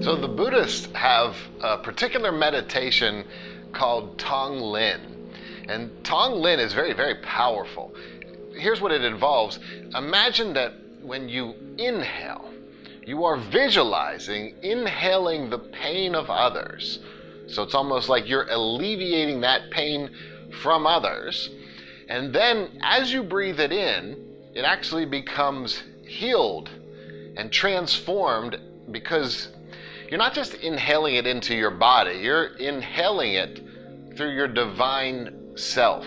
So the Buddhists have a particular meditation called Tong Lin. And Tong Lin is very, very powerful. Here's what it involves. Imagine that when you inhale, you are visualizing, inhaling the pain of others. So it's almost like you're alleviating that pain from others. And then as you breathe it in, it actually becomes healed and transformed, because you're not just inhaling it into your body, you're inhaling it through your divine self.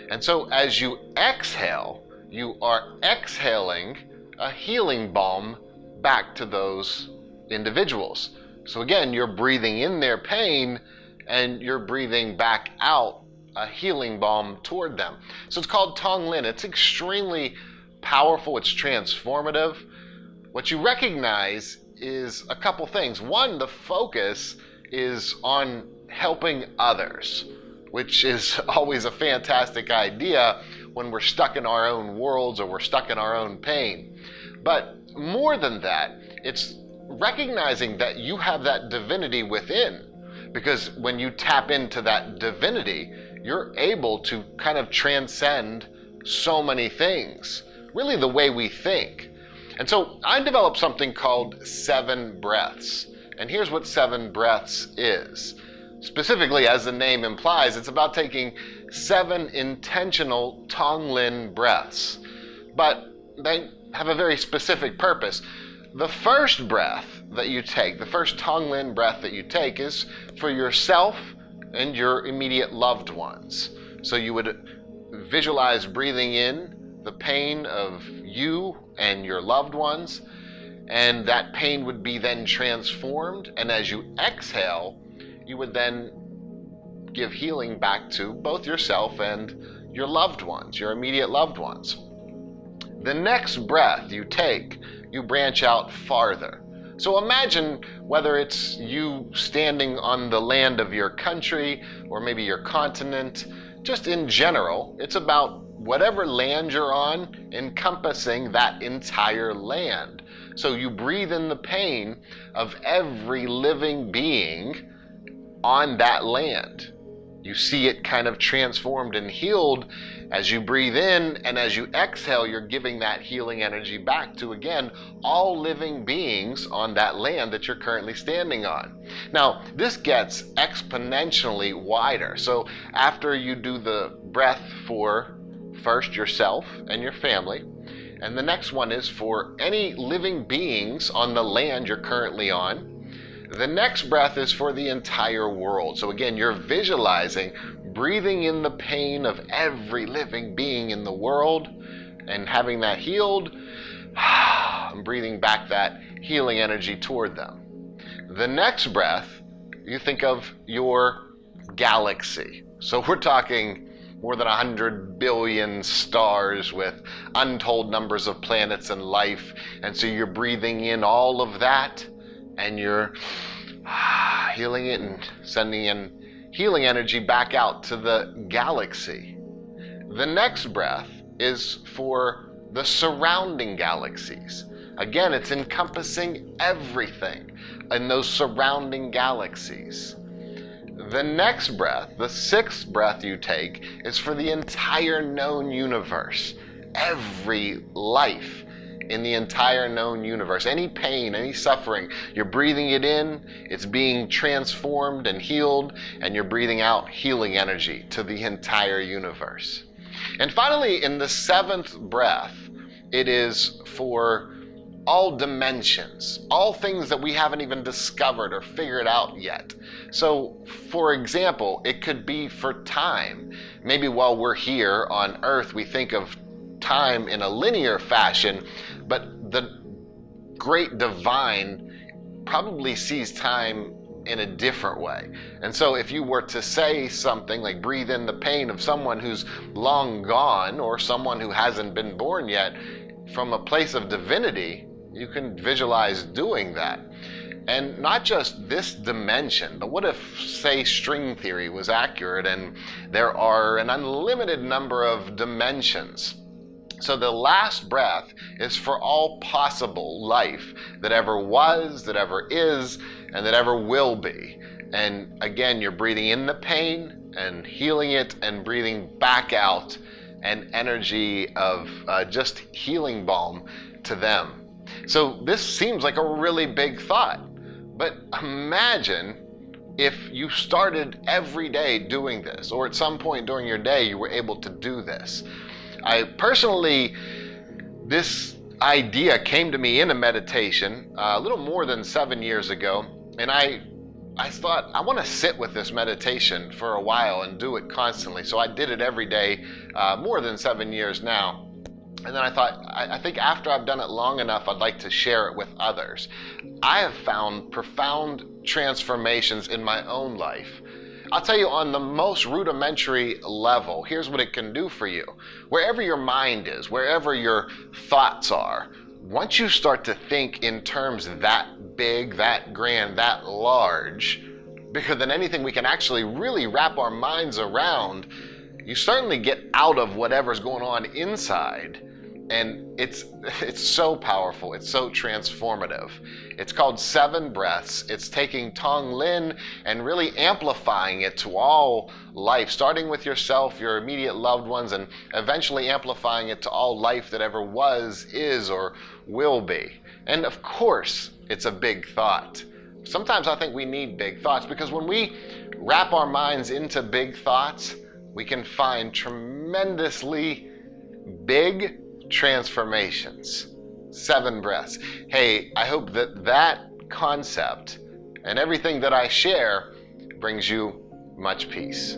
And so as you exhale, you are exhaling a healing balm back to those individuals. So again, you're breathing in their pain and you're breathing back out a healing balm toward them. So it's called Tong Lin. It's extremely powerful. It's transformative. What you recognize is a couple things. One, the focus is on helping others, which is always a fantastic idea when we're stuck in our own worlds or we're stuck in our own pain. But more than that, it's recognizing that you have that divinity within, because when you tap into that divinity, you're able to kind of transcend so many things, really the way we think. And so I developed something called 7 breaths. And here's what 7 breaths is. Specifically, as the name implies, it's about taking 7 intentional Tong Lin breaths. But they have a very specific purpose. The first breath that you take, the first Tong Lin breath that you take, is for yourself and your immediate loved ones. So you would visualize breathing in the pain of you and your loved ones, and that pain would be then transformed, and as you exhale, you would then give healing back to both yourself and your loved ones, your immediate loved ones. The next breath you take, you branch out farther. So imagine whether it's you standing on the land of your country or maybe your continent, just in general, it's about whatever land you're on, encompassing that entire land. So you breathe in the pain of every living being on that land. You see it kind of transformed and healed as you breathe in, and as you exhale, you're giving that healing energy back to, again, all living beings on that land that you're currently standing on. Now, this gets exponentially wider. So after you do the breath for first yourself and your family, and the next one is for any living beings on the land you're currently on, the next breath is for the entire world. So again, you're visualizing breathing in the pain of every living being in the world and having that healed, and breathing back that healing energy toward them. The next breath, you think of your galaxy. So we're talking more than 100 billion stars with untold numbers of planets and life. And so you're breathing in all of that, and you're healing it and sending in healing energy back out to the galaxy. The next breath is for the surrounding galaxies. Again, it's encompassing everything in those surrounding galaxies. The next breath, the 6th breath you take, is for the entire known universe. Every life in the entire known universe. Any pain, any suffering, you're breathing it in, it's being transformed and healed, and you're breathing out healing energy to the entire universe. And finally, in the 7th breath, it is for all dimensions, all things that we haven't even discovered or figured out yet. So, for example, it could be for time. Maybe while we're here on Earth, we think of time in a linear fashion, but the great divine probably sees time in a different way. And so if you were to say something like breathe in the pain of someone who's long gone or someone who hasn't been born yet, from a place of divinity, you can visualize doing that. And not just this dimension, but what if, say, string theory was accurate and there are an unlimited number of dimensions? So the last breath is for all possible life that ever was, that ever is, and that ever will be. And again, you're breathing in the pain and healing it and breathing back out an energy of just healing balm to them. So this seems like a really big thought, but imagine if you started every day doing this, or at some point during your day you were able to do this. I personally, this idea came to me in a meditation a little more than 7 years ago, and I thought, I want to sit with this meditation for a while and do it constantly. So I did it every day, more than 7 years now. And then I thought, I think after I've done it long enough, I'd like to share it with others. I have found profound transformations in my own life. I'll tell you, on the most rudimentary level, here's what it can do for you. Wherever your mind is, wherever your thoughts are, once you start to think in terms that big, that grand, that large, bigger than anything we can actually really wrap our minds around, you certainly get out of whatever's going on inside. And it's so powerful. It's so transformative. It's called 7 breaths. It's taking Tong Lin and really amplifying it to all life, starting with yourself, your immediate loved ones, and eventually amplifying it to all life that ever was, is, or will be. And of course, it's a big thought. Sometimes I think we need big thoughts, because when we wrap our minds into big thoughts, we can find tremendously big transformations. 7 breaths. Hey, I hope that concept and everything that I share brings you much peace.